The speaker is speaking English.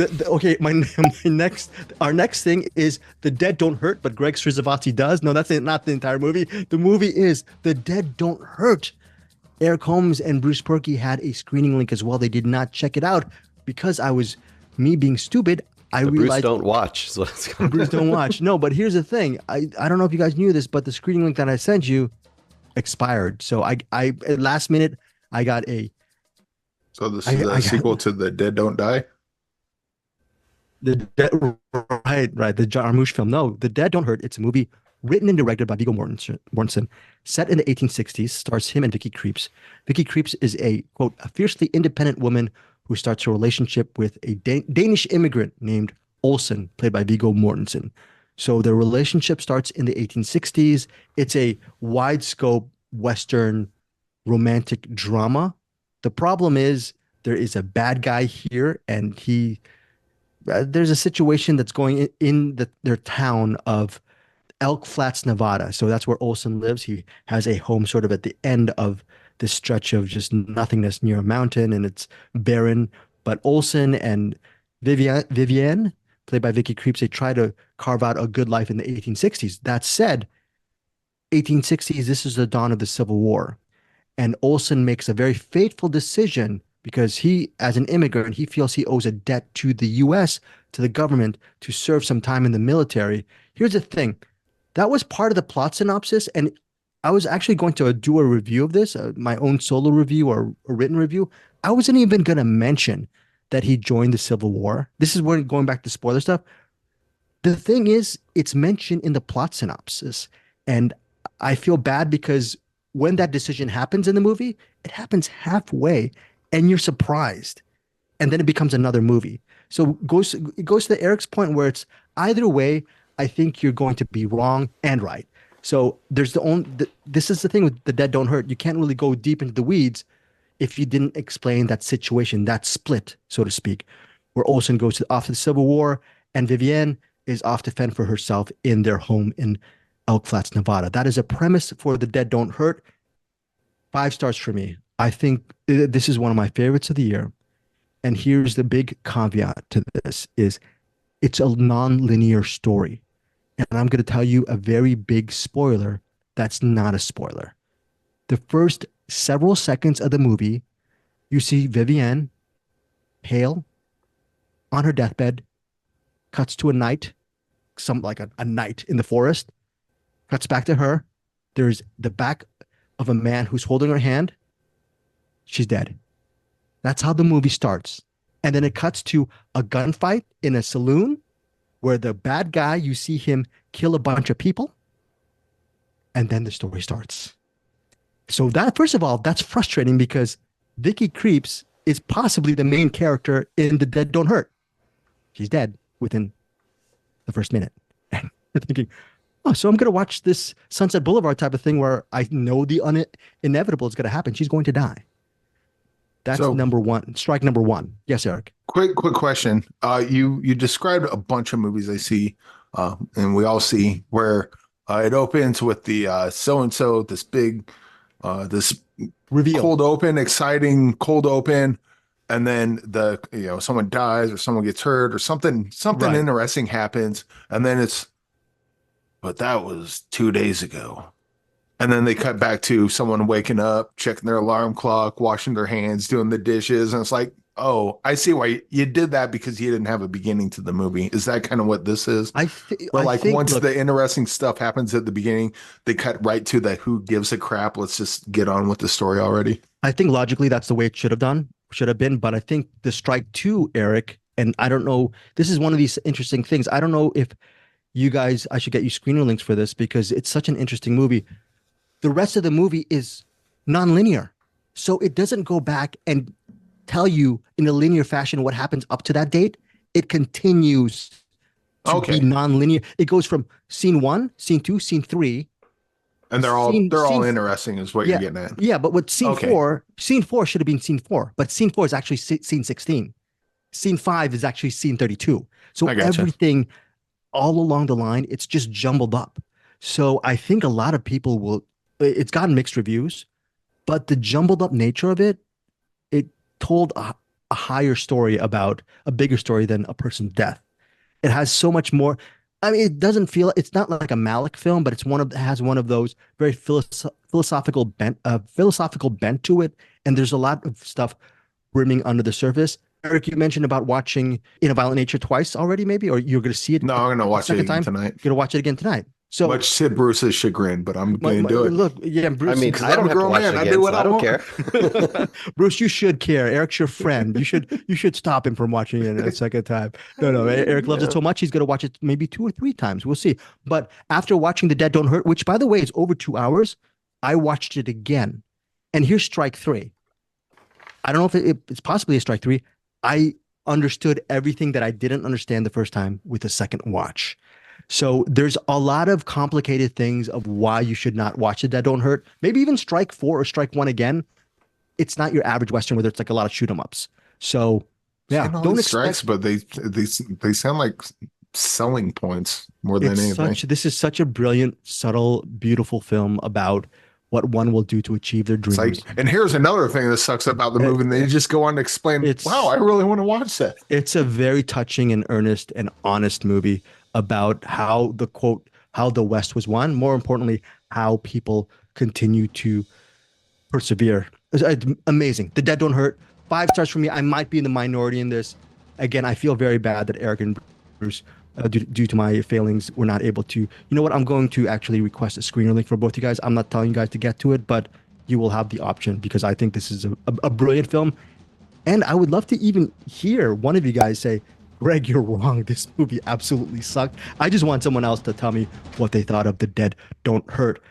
Okay, our next thing is The Dead Don't Hurt, but Greg Srizavati does. No, that's not the entire movie. The movie is The Dead Don't Hurt. Eric Holmes and Bruce Perky had a screening link as well. They did not check it out because me being stupid. I The Bruce realized don't watch is what it's the called. Bruce don't watch. No, but here's the thing. I don't know if you guys knew this, but the screening link that I sent you expired. So I at last minute I got a So this is a I got sequel to The Dead Don't Die. the dead, right, the Jarmusch film. No, The Dead Don't Hurt. It's a movie written and directed by Viggo Mortensen, set in the 1860s, stars him and Vicky Krieps. Vicky Krieps is a quote a fiercely independent woman who starts a relationship with a Danish immigrant named Olsen, played by Viggo Mortensen. So their relationship starts in the 1860s. It's a wide scope Western romantic drama. The problem is there is a bad guy here, and there's a situation that's going in their town of Elk Flats, Nevada. So that's where Olsen lives. He has a home sort of at the end of this stretch of just nothingness near a mountain, and it's barren. But Olsen and Vivienne, played by Vicky Krieps, they try to carve out a good life in the 1860s. That said, 1860s, this is the dawn of the Civil War. And Olsen makes a very fateful decision because he, as an immigrant, he feels he owes a debt to the US, to the government, to serve some time in the military. Here's the thing. That was part of the plot synopsis, and I was actually going to do a review of this, my own solo review or a written review. I wasn't even going to mention that he joined the Civil War. This is where going back to spoiler stuff. The thing is, it's mentioned in the plot synopsis, and I feel bad because when that decision happens in the movie, it happens halfway, and you're surprised, and then it becomes another movie. So it goes to Eric's point where it's either way. I think you're going to be wrong and right. So this is the thing with The Dead Don't Hurt. You can't really go deep into the weeds if you didn't explain that situation, that split, so to speak, where Olsen goes off to the Civil War and Vivienne is off to fend for herself in their home in Elk Flats, Nevada. That is a premise for The Dead Don't Hurt. 5 stars for me. I think this is one of my favorites of the year. And here's the big caveat to this is it's a non-linear story. And I'm going to tell you a very big spoiler that's not a spoiler. The first several seconds of the movie, you see Vivienne, pale, on her deathbed, cuts to a night, a night in the forest, cuts back to her. There's the back of a man who's holding her hand. She's dead. That's how the movie starts. And then it cuts to a gunfight in a saloon where the bad guy, you see him kill a bunch of people. And then the story starts. So that, first of all, that's frustrating because Vicky Krieps is possibly the main character in The Dead Don't Hurt. She's dead within the first minute. And you're thinking, oh, so I'm going to watch this Sunset Boulevard type of thing where I know the inevitable is going to happen. She's going to die. That's So number one, strike number one. Yes, Eric. quick question. You described a bunch of movies I see, and we all see where it opens with the so and so, this big, this Reveal. cold open, exciting cold open, and then someone dies or someone gets hurt or something Right. interesting happens, and then but that was 2 days ago. And then they cut back to someone waking up, checking their alarm clock, washing their hands, doing the dishes. And it's like, oh, I see why you did that because you didn't have a beginning to the movie. Is that kind of what this is? Where once Look, the interesting stuff happens at the beginning, they cut right to the who gives a crap. Let's just get on with the story already. I think logically that's the way it should have been. But I think the strike two, Eric, and I don't know, this is one of these interesting things. I don't know if you guys, I should get you screener links for this because it's such an interesting movie. The rest of the movie is non-linear. So it doesn't go back and tell you in a linear fashion what happens up to that date. It continues to be non-linear. It goes from scene 1, scene 2, scene 3. And they're all interesting is what you're getting at. Yeah, but with scene 4 should have been scene 4, but scene 4 is actually scene 16. Scene 5 is actually scene 32. So everything all along the line, it's just jumbled up. So I think a lot of people it's gotten mixed reviews, but the jumbled up nature of it told a higher story about a bigger story than a person's death. It has so much more. I mean, it doesn't feel. It's not like a Malick film, but it has one of those very philosophical bent to it, and there's a lot of stuff brimming under the surface. Eric, you mentioned about watching In a Violent Nature twice already, maybe, or you're going to see it. No, I'm going to watch it again tonight. You're going to watch it again tonight. So much to Bruce's chagrin, but I'm going to do it. Look, yeah, Bruce. I mean, I don't have to watch it again, so I don't care. Bruce, you should care. Eric's your friend. You should stop him from watching it a second time. No, Eric loves it so much he's going to watch it maybe 2 or 3 times. We'll see. But after watching The Dead Don't Hurt, which by the way is over 2 hours, I watched it again, and here's strike 3. I don't know if it's possibly a strike 3. I understood everything that I didn't understand the first time with the second watch. So there's a lot of complicated things of why you should not watch The Dead Don't Hurt. Maybe even strike 4 or strike 1 again. It's not your average Western where it's like a lot of shoot 'em ups. So yeah, don't strikes, but they sound like selling points more than anything. This is such a brilliant, subtle, beautiful film about what one will do to achieve their dreams. And here's another thing that sucks about the movie. And they just go on to explain, wow, I really want to watch that. It's a very touching and earnest and honest movie about how the West was won. More importantly, how people continue to persevere. It's amazing. The Dead Don't Hurt. 5 stars for me. I might be in the minority in this. Again, I feel very bad that Eric and Bruce, due to my failings, were not able to. You know what? I'm going to actually request a screener link for both you guys. I'm not telling you guys to get to it, but you will have the option because I think this is a brilliant film. And I would love to even hear one of you guys say, Greg, you're wrong. This movie absolutely sucked. I just want someone else to tell me what they thought of The Dead Don't Hurt.